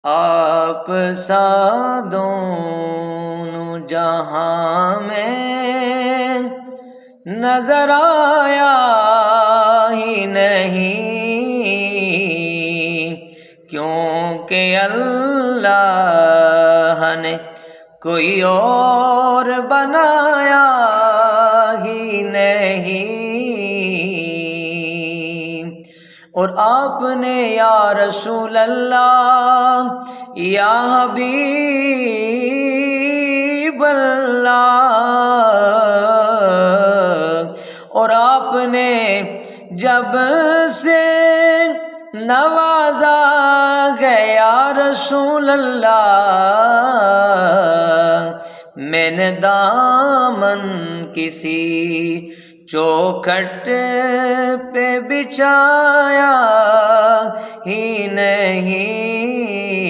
آپ سا دونوں جہاں میں نظر آیا ہی نہیں، کیونکہ اللہ نے کوئی اور بنایا ہی نہیں۔ اور آپ نے یا رسول اللہ، یا حبیب اللہ، اور آپ نے جب سے نوازا گیا رسول اللہ، میں نے دامن کسی چوکھٹ پہ بچھایا ہی نہیں۔